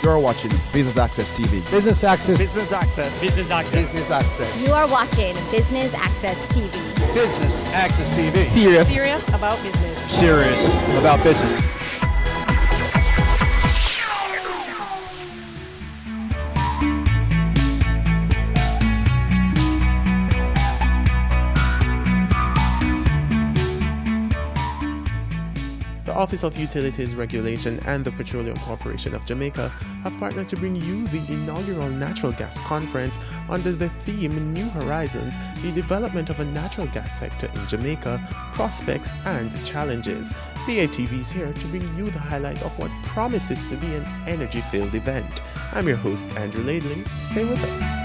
You're watching Business Access TV. Business Access. Business Access. Business Access. Business Access. You are watching Business Access TV. Business Access TV. Serious about business. Serious about business. The Office of Utilities Regulation and the Petroleum Corporation of Jamaica have partnered to bring you the inaugural Natural Gas Conference under the theme New Horizons, the development of a natural gas sector in Jamaica, prospects and challenges. BATV is here to bring you the highlights of what promises to be an energy-filled event. I'm your host, Andrew Laidley. Stay with us.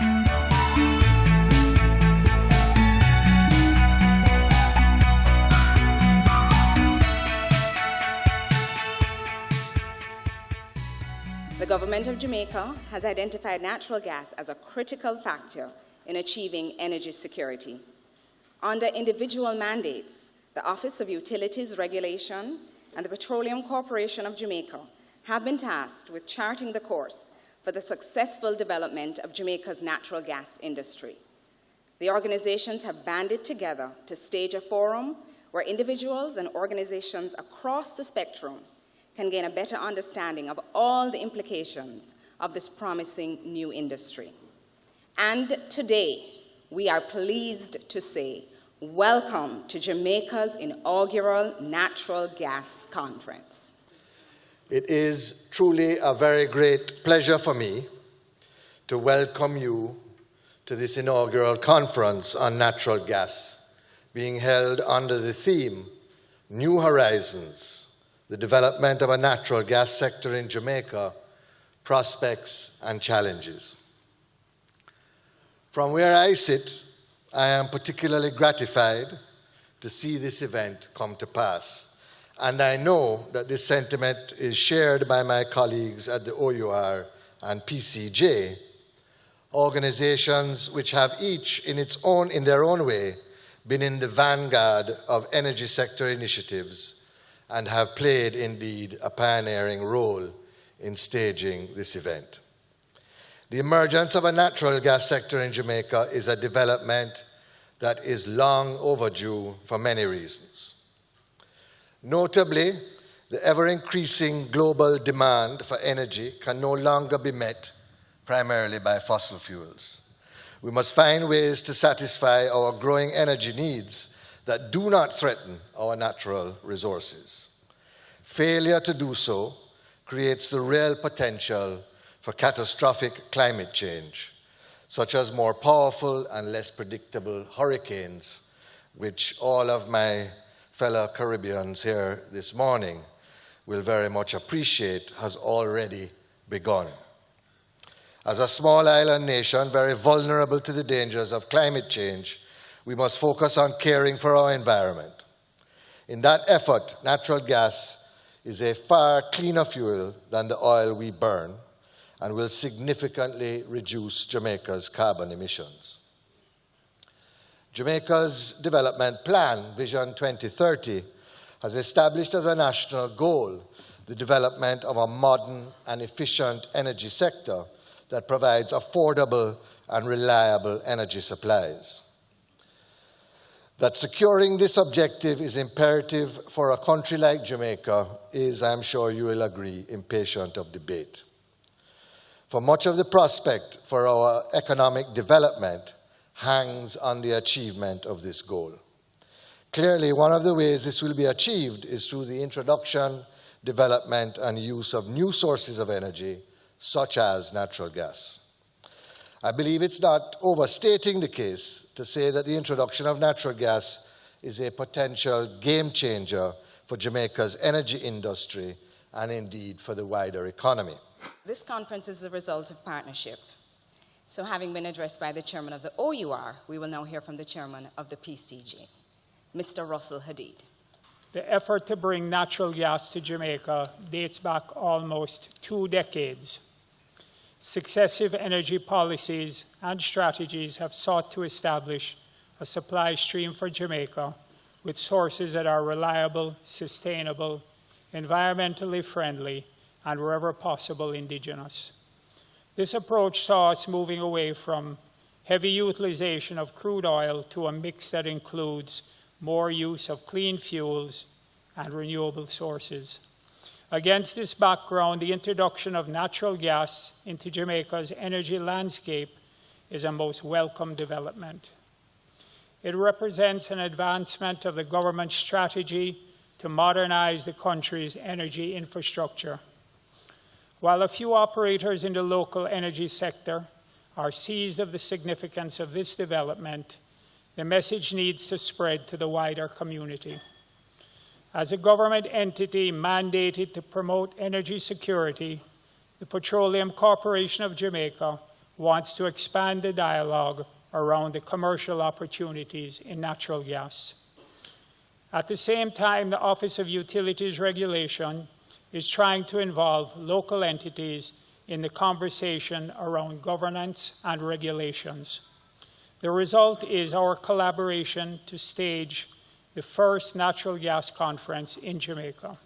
The government of Jamaica has identified natural gas as a critical factor in achieving energy security. Under individual mandates, the Office of Utilities Regulation and the Petroleum Corporation of Jamaica have been tasked with charting the course for the successful development of Jamaica's natural gas industry. The organizations have banded together to stage a forum where individuals and organizations across the spectrum can gain a better understanding of all the implications of this promising new industry. And today, we are pleased to say, welcome to Jamaica's inaugural Natural Gas Conference. It is truly a very great pleasure for me to welcome you to this inaugural conference on natural gas, being held under the theme, New Horizons, the development of a natural gas sector in Jamaica, prospects and challenges. From where I sit, I am particularly gratified to see this event come to pass. And I know that this sentiment is shared by my colleagues at the OUR and PCJ, organizations which have each in their own way been in the vanguard of energy sector initiatives and have played, indeed, a pioneering role in staging this event. The emergence of a natural gas sector in Jamaica is a development that is long overdue for many reasons. Notably, the ever-increasing global demand for energy can no longer be met primarily by fossil fuels. We must find ways to satisfy our growing energy needs that do not threaten our natural resources. Failure to do so creates the real potential for catastrophic climate change, such as more powerful and less predictable hurricanes, which all of my fellow Caribbeans here this morning will very much appreciate has already begun. As a small island nation, very vulnerable to the dangers of climate change, we must focus on caring for our environment. In that effort, natural gas is a far cleaner fuel than the oil we burn and will significantly reduce Jamaica's carbon emissions. Jamaica's development plan, Vision 2030, has established as a national goal the development of a modern and efficient energy sector that provides affordable and reliable energy supplies. That securing this objective is imperative for a country like Jamaica is, I'm sure you will agree, impatient of debate. For much of the prospect for our economic development hangs on the achievement of this goal. Clearly, one of the ways this will be achieved is through the introduction, development, and use of new sources of energy, such as natural gas. I believe it's not overstating the case to say that the introduction of natural gas is a potential game changer for Jamaica's energy industry and indeed for the wider economy. This conference is the result of partnership. So having been addressed by the chairman of the OUR, we will now hear from the chairman of the PCJ, Mr. Russell Hadid. The effort to bring natural gas to Jamaica dates back almost 2 decades. Successive energy policies and strategies have sought to establish a supply stream for Jamaica with sources that are reliable, sustainable, environmentally friendly, and wherever possible, indigenous. This approach saw us moving away from heavy utilization of crude oil to a mix that includes more use of clean fuels and renewable sources. Against this background, the introduction of natural gas into Jamaica's energy landscape is a most welcome development. It represents an advancement of the government's strategy to modernize the country's energy infrastructure. While a few operators in the local energy sector are seized of the significance of this development, the message needs to spread to the wider community. As a government entity mandated to promote energy security, the Petroleum Corporation of Jamaica wants to expand the dialogue around the commercial opportunities in natural gas. At the same time, the Office of Utilities Regulation is trying to involve local entities in the conversation around governance and regulations. The result is our collaboration to stage the first natural gas conference in Jamaica.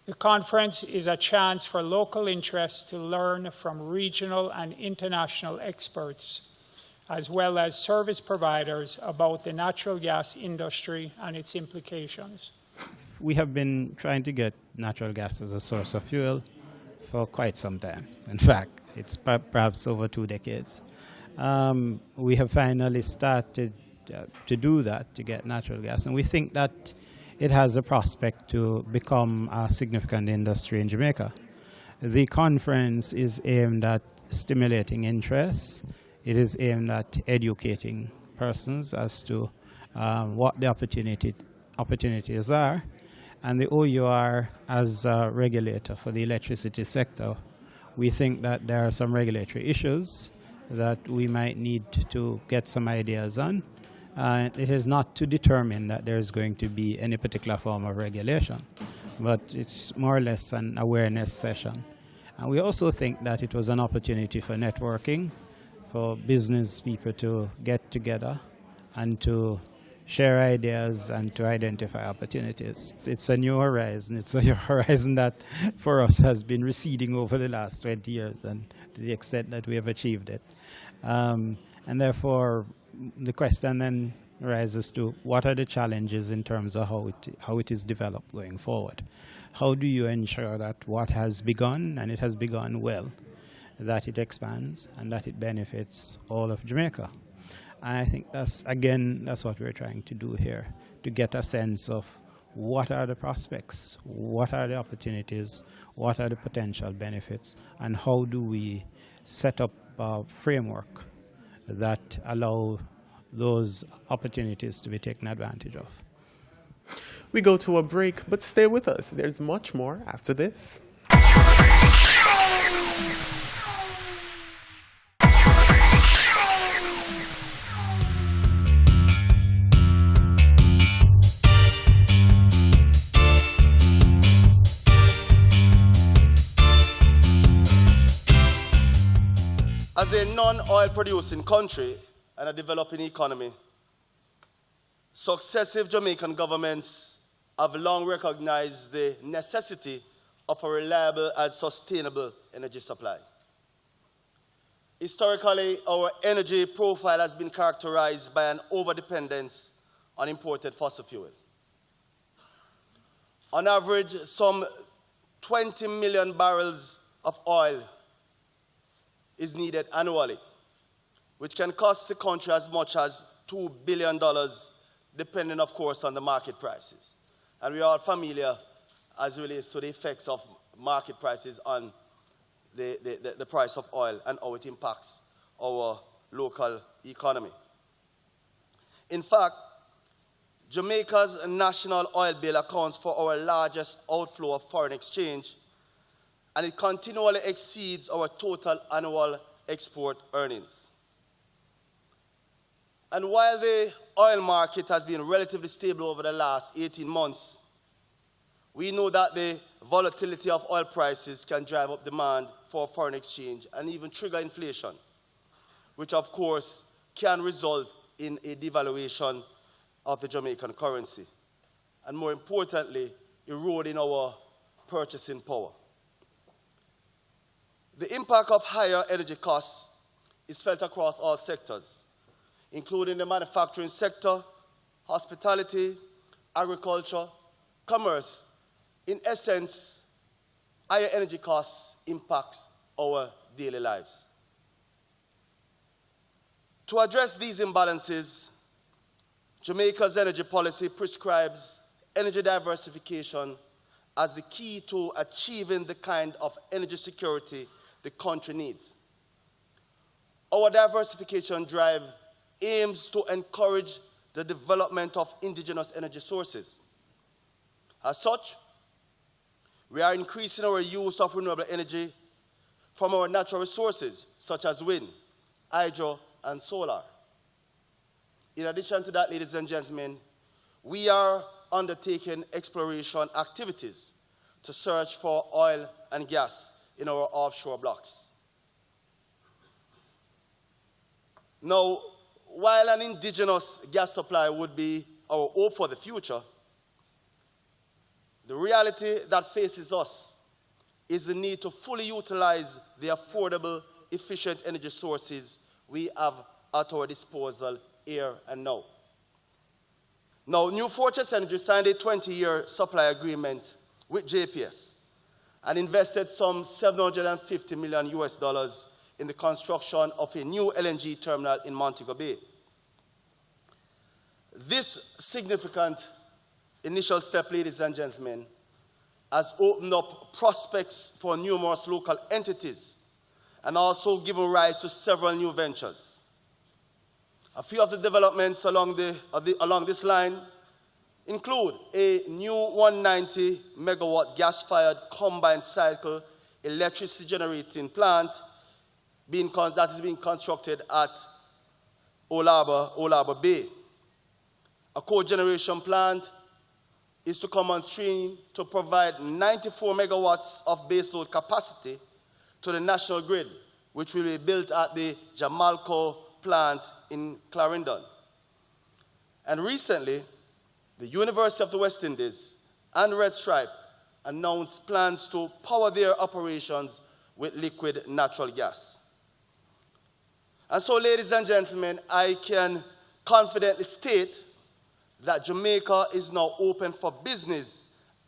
The conference is a chance for local interests to learn from regional and international experts, as well as service providers, about the natural gas industry and its implications. We have been trying to get natural gas as a source of fuel for quite some time. In fact, it's perhaps over 2 decades. We have finally started to do that, to get natural gas, and we think that it has a prospect to become a significant industry in Jamaica. The conference is aimed at stimulating interest. It is aimed at educating persons as to what the opportunities are. And the OUR, as a regulator for the electricity sector, we think that there are some regulatory issues that we might need to get some ideas on. It is not to determine that there is going to be any particular form of regulation, but it's more or less an awareness session. And we also think that it was an opportunity for networking, for business people to get together and to share ideas and to identify opportunities. It's a new horizon. It's a horizon that for us has been receding over the last 20 years, and to the extent that we have achieved it. And therefore, the question then arises to what are the challenges in terms of how it is developed going forward? How do you ensure that what has begun, and it has begun well, that it expands and that it benefits all of Jamaica? I think that's what we're trying to do here, to get a sense of what are the prospects, what are the opportunities, what are the potential benefits, and how do we set up a framework that allow those opportunities to be taken advantage of. We go to a break, but stay with us. There's much more after this. As a non-oil producing country and a developing economy, successive Jamaican governments have long recognized the necessity of a reliable and sustainable energy supply. Historically, our energy profile has been characterized by an overdependence on imported fossil fuel. On average, some 20 million barrels of oil is needed annually, which can cost the country as much as $2 billion, depending, of course, on the market prices. And we are all familiar as it relates to the effects of market prices on the price of oil and how it impacts our local economy. In fact, Jamaica's national oil bill accounts for our largest outflow of foreign exchange, and it continually exceeds our total annual export earnings. And while the oil market has been relatively stable over the last 18 months, we know that the volatility of oil prices can drive up demand for foreign exchange and even trigger inflation, which of course can result in a devaluation of the Jamaican currency, and more importantly, eroding our purchasing power. The impact of higher energy costs is felt across all sectors, including the manufacturing sector, hospitality, agriculture, commerce. In essence, higher energy costs impact our daily lives. To address these imbalances, Jamaica's energy policy prescribes energy diversification as the key to achieving the kind of energy security the country needs. Our diversification drive aims to encourage the development of indigenous energy sources. As such, we are increasing our use of renewable energy from our natural resources, such as wind, hydro, and solar. In addition to that, ladies and gentlemen, we are undertaking exploration activities to search for oil and gas in our offshore blocks. Now, while an indigenous gas supply would be our hope for the future, the reality that faces us is the need to fully utilize the affordable, efficient energy sources we have at our disposal here and now. Now, New Fortress Energy signed a 20-year supply agreement with JPS and invested some $750 million in the construction of a new LNG terminal in Montego Bay. This significant initial step, ladies and gentlemen, has opened up prospects for numerous local entities and also given rise to several new ventures. A few of the developments along this line include a new 190 megawatt gas-fired combined cycle electricity generating plant that is being constructed at Olaba Bay. A cogeneration plant is to come on stream to provide 94 megawatts of baseload capacity to the national grid, which will be built at the Jamalco plant in Clarendon. And recently, the University of the West Indies and Red Stripe announced plans to power their operations with liquid natural gas. And so, ladies and gentlemen, I can confidently state that Jamaica is now open for business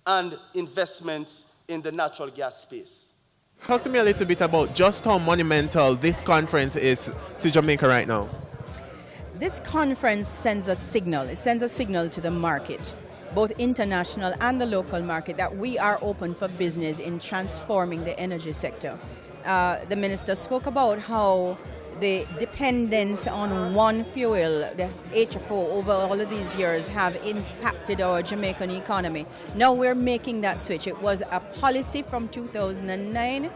and investments in the natural gas space. Talk to me a little bit about just how monumental this conference is to Jamaica right now. This conference sends a signal. It sends a signal to the market, both international and the local market, that we are open for business in transforming the energy sector. The minister spoke about how the dependence on one fuel, the HFO, over all of these years have impacted our Jamaican economy. Now we're making that switch. It was a policy from 2009,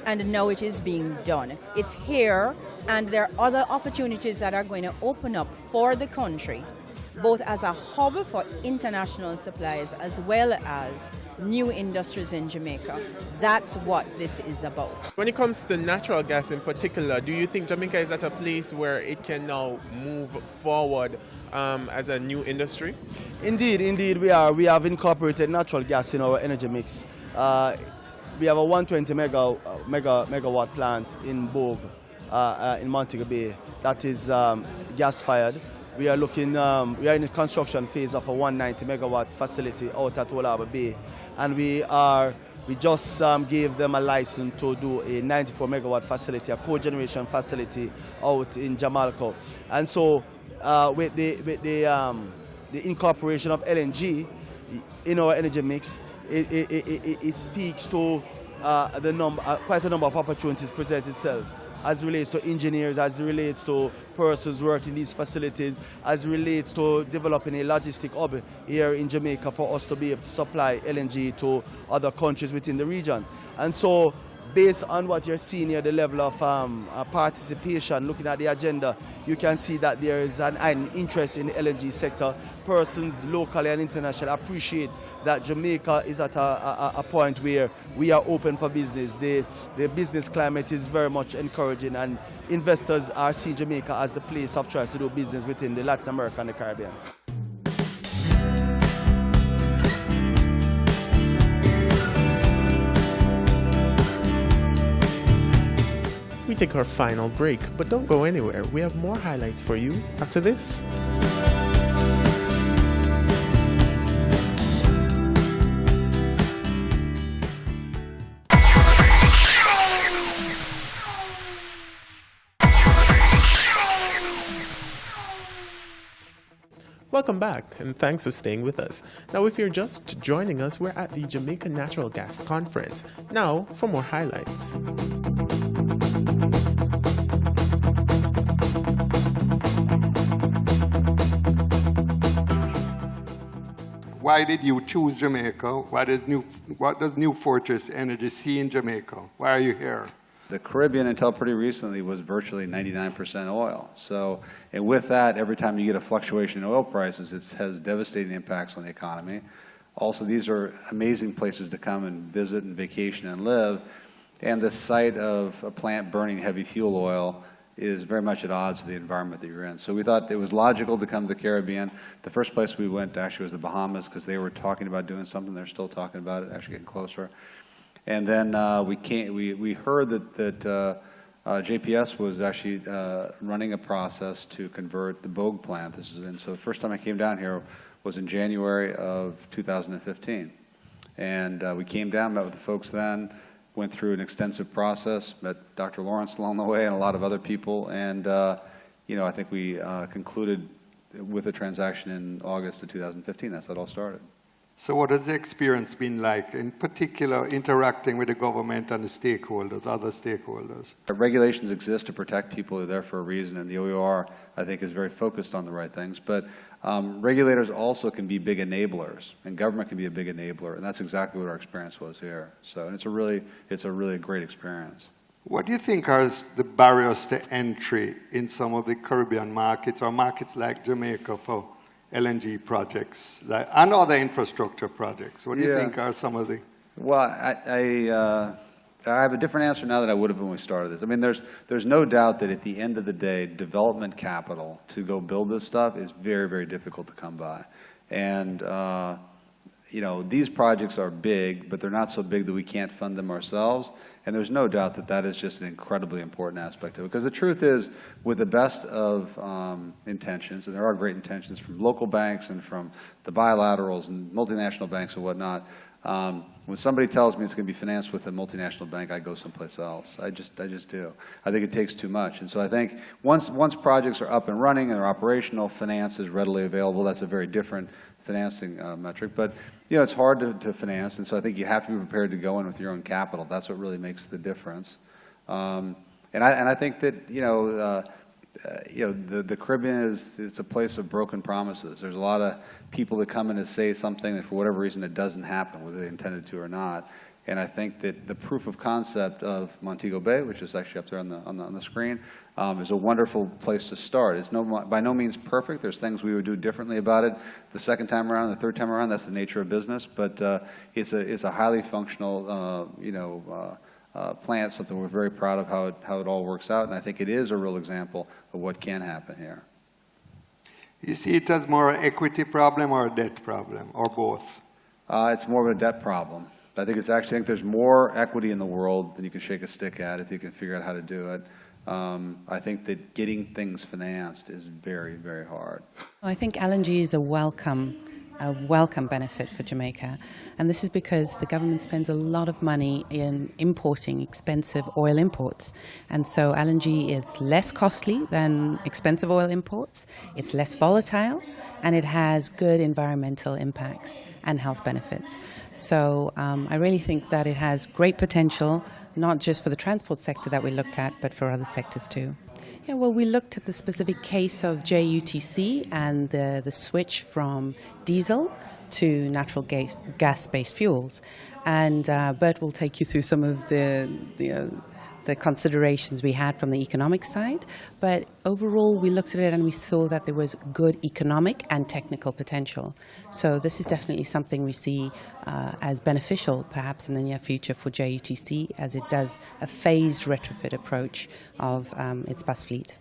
and now it is being done. It's here, and there are other opportunities that are going to open up for the country, both as a hub for international supplies as well as new industries in Jamaica. That's what this is about. When it comes to natural gas in particular, do you think Jamaica is at a place where it can now move forward as a new industry? Indeed we are. We have incorporated natural gas in our energy mix. We have a 120 megawatt plant in Bogue, in Montego Bay, that is gas-fired. We are looking, we are in the construction phase of a 190 megawatt facility out at Olaba Bay, and we just gave them a license to do a 94 megawatt facility, a cogeneration facility out in Jamalco. And so with the incorporation of LNG in our energy mix, it speaks to quite a number of opportunities present itself, as relates to engineers, as relates to persons working in these facilities, as relates to developing a logistic hub here in Jamaica for us to be able to supply LNG to other countries within the region. And so, based on what you're seeing here, the level of participation, looking at the agenda, you can see that there is an interest in the LNG sector. Persons locally and internationally appreciate that Jamaica is at a point where we are open for business. The business climate is very much encouraging, and investors are seeing Jamaica as the place of choice to do business within the Latin America and the Caribbean. take our final break, but don't go anywhere. We have more highlights for you after this. Welcome back, and thanks for staying with us. Now, if you're just joining us, we're at the Jamaica Natural Gas Conference. Now, for more highlights. Why did you choose Jamaica? What does New Fortress Energy see in Jamaica? Why are you here? The Caribbean, until pretty recently, was virtually 99% oil. So, and with that, every time you get a fluctuation in oil prices, it has devastating impacts on the economy. Also, these are amazing places to come and visit and vacation and live. And the sight of a plant burning heavy fuel oil is very much at odds with the environment that you're in. So we thought it was logical to come to the Caribbean. The first place we went actually was the Bahamas, because they were talking about doing something. They're still talking about it, actually getting closer. And then we heard that JPS was actually running a process to convert the Bogue plant. And so the first time I came down here was in January of 2015. And we came down, met with the folks then, went through an extensive process, met Dr. Lawrence along the way and a lot of other people. And I think we concluded with a transaction in August of 2015. That's how it all started. So what has the experience been like, in particular interacting with the government and the stakeholders, other stakeholders? Regulations exist to protect people who are there for a reason, and the OER, I think, is very focused on the right things. But regulators also can be big enablers, and government can be a big enabler, and that's exactly what our experience was here. So, and it's a really great experience. What do you think are the barriers to entry in some of the Caribbean markets, or markets like Jamaica for LNG projects and other infrastructure projects? What do you think are some of the... Well, I have a different answer now than I would have when we started this. I mean, there's no doubt that at the end of the day, development capital to go build this stuff is very, very difficult to come by. And, these projects are big, but they're not so big that we can't fund them ourselves. And there's no doubt that that is just an incredibly important aspect of it. Because the truth is, with the best of intentions, and there are great intentions from local banks and from the bilaterals and multinational banks and whatnot, when somebody tells me it's going to be financed with a multinational bank, I go someplace else. I just do. I think it takes too much. And so I think once projects are up and running and they're operational, finance is readily available. That's a very different financing metric. But it's hard to finance, and so I think you have to be prepared to go in with your own capital. That's what really makes the difference. And I think that the Caribbean it's a place of broken promises. There's a lot of people that come in and say something that for whatever reason it doesn't happen, whether they intended to or not. And I think that the proof of concept of Montego Bay, which is actually up there on the screen, is a wonderful place to start. It's by no means perfect. There's things we would do differently about it the second time around, the third time around. That's the nature of business. But it's a highly functional, plant. Something we're very proud of how it all works out. And I think it is a real example of what can happen here. You see it as more an equity problem or a debt problem, or both? It's more of a debt problem. I think I think there's more equity in the world than you can shake a stick at if you can figure out how to do it. I think that getting things financed is very, very hard. I think LNG is a welcome benefit for Jamaica, and this is because the government spends a lot of money in importing expensive oil imports, and so LNG is less costly than expensive oil imports, it's less volatile, and it has good environmental impacts and health benefits. So I really think that it has great potential, not just for the transport sector that we looked at, but for other sectors too. Yeah, well, we looked at the specific case of JUTC and the switch from diesel to natural gas-based fuels. And Bert will take you through some of the considerations we had from the economic side. But overall, we looked at it and we saw that there was good economic and technical potential. So this is definitely something we see as beneficial, perhaps in the near future for JUTC, as it does a phased retrofit approach of its bus fleet.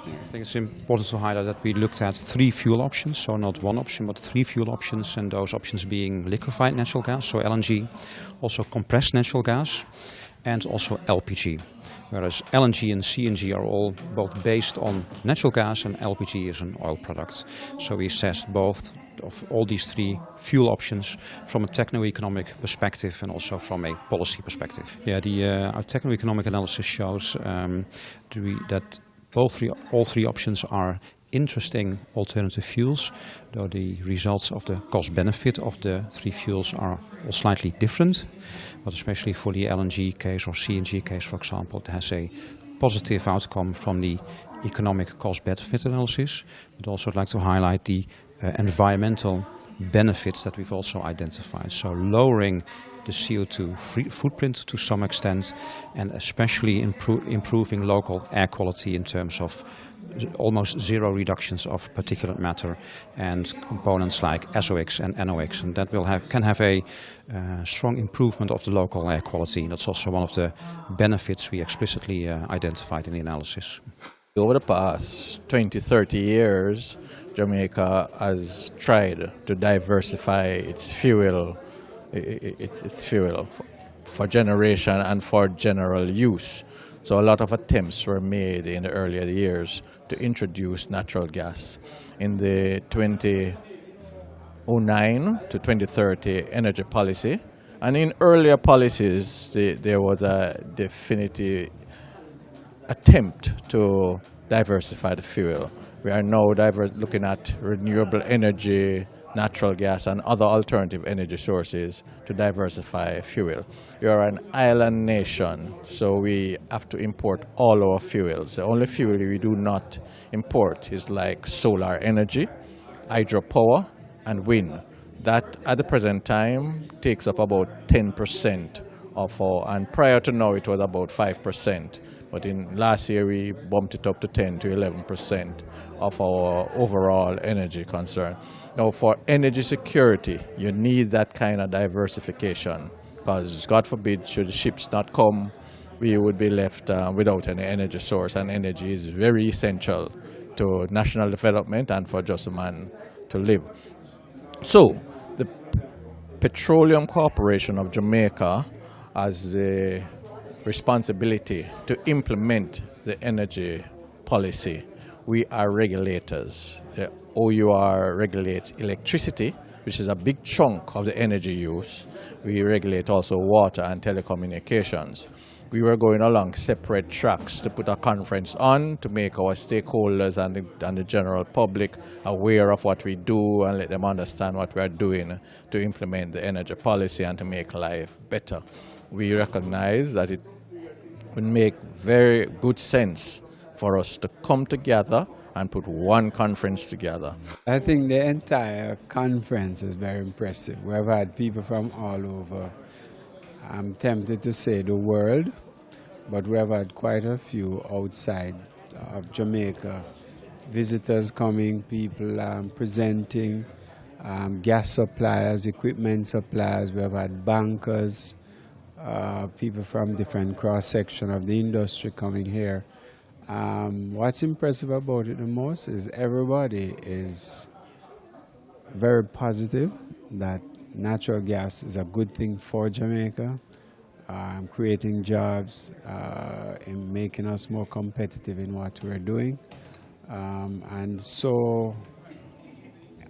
I think it's important to highlight that we looked at 3 fuel options, so not one option, but 3 fuel options, and those options being liquefied natural gas, so LNG, also compressed natural gas, and also LPG. Whereas LNG and CNG are all both based on natural gas, and LPG is an oil product. So we assessed both of all these 3 fuel options from a techno-economic perspective and also from a policy perspective. Yeah, our techno-economic analysis shows that all three options are interesting alternative fuels, though the results of the cost-benefit of the 3 fuels are all slightly different. But especially for the LNG case or CNG case, for example, it has a positive outcome from the economic cost-benefit analysis. But also I'd like to highlight the environmental benefits that we've also identified. So lowering the CO2 footprint to some extent, and especially improving local air quality in terms of almost 0 reductions of particulate matter and components like SOx and NOx, and that can have a strong improvement of the local air quality. That's also one of the benefits we explicitly identified in the analysis. Over the past 20-30 years, Jamaica has tried to diversify its fuel for generation and for general use. So a lot of attempts were made in the earlier years to introduce natural gas. In the 2009 to 2030 energy policy, and in earlier policies, there was a definitive attempt to diversify the fuel. We are now looking at renewable energy, natural gas, and other alternative energy sources to diversify fuel. We are an island nation, so we have to import all our fuels. The only fuel we do not import is like solar energy, hydropower, and wind. That, at the present time, takes up about 10% of our, and prior to now it was about 5%. But in last year we bumped it up to 10 to 11% of our overall energy concern. Now for energy security, you need that kind of diversification, because God forbid, should the ships not come, we would be left without any energy source, and energy is very essential to national development and for just a man to live. So the Petroleum Corporation of Jamaica has the responsibility to implement the energy policy. We are regulators. The OUR regulates electricity, which is a big chunk of the energy use. We regulate also water and telecommunications. We were going along separate tracks to put a conference on to make our stakeholders and the general public aware of what we do and let them understand what we are doing to implement the energy policy and to make life better. We recognize that it would make very good sense for us to come together and put one conference together. I think the entire conference is very impressive. We've had people from all over. I'm tempted to say the world, but we have had quite a few outside of Jamaica. Visitors coming, people presenting, gas suppliers, equipment suppliers. We have had bankers, people from different cross-section of the industry coming here. What's impressive about it the most is everybody is very positive that natural gas is a good thing for Jamaica, creating jobs, in making us more competitive in what we're doing. And so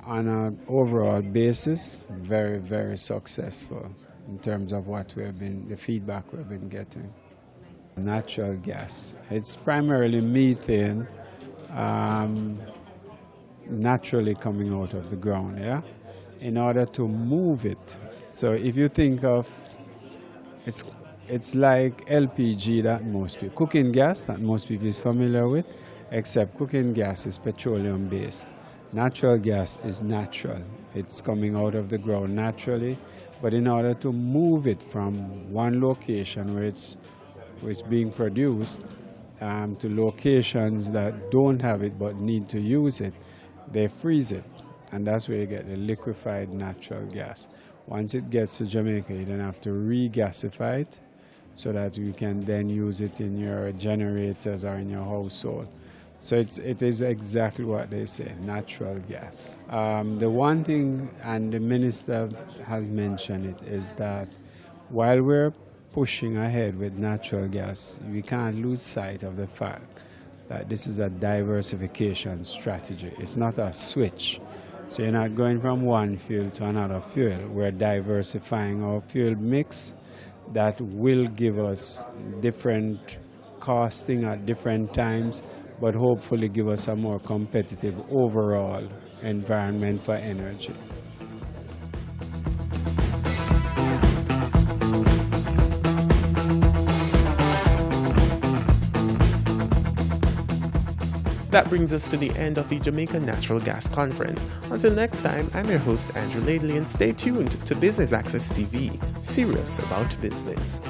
on an overall basis, very, very successful in terms of what the feedback we've been getting. Natural gas, it's primarily methane naturally coming out of the ground, yeah? In order to move it. So if you think of, it's like LPG that most people, cooking gas that most people is familiar with, except cooking gas is petroleum based. Natural gas is natural. It's coming out of the ground naturally, but in order to move it from one location where it's being produced to locations that don't have it but need to use it, they freeze it. And that's where you get the liquefied natural gas. Once it gets to Jamaica, you then have to regasify it so that you can then use it in your generators or in your household. So it is exactly what they say, natural gas. The one thing, and the minister has mentioned it, is that while we're pushing ahead with natural gas, we can't lose sight of the fact that this is a diversification strategy. It's not a switch. So you're not going from one fuel to another fuel. We're diversifying our fuel mix that will give us different costing at different times, but hopefully give us a more competitive overall environment for energy. That brings us to the end of the Jamaica Natural Gas Conference. Until next time, I'm your host, Andrew Laidley, and stay tuned to Business Access TV, serious about business.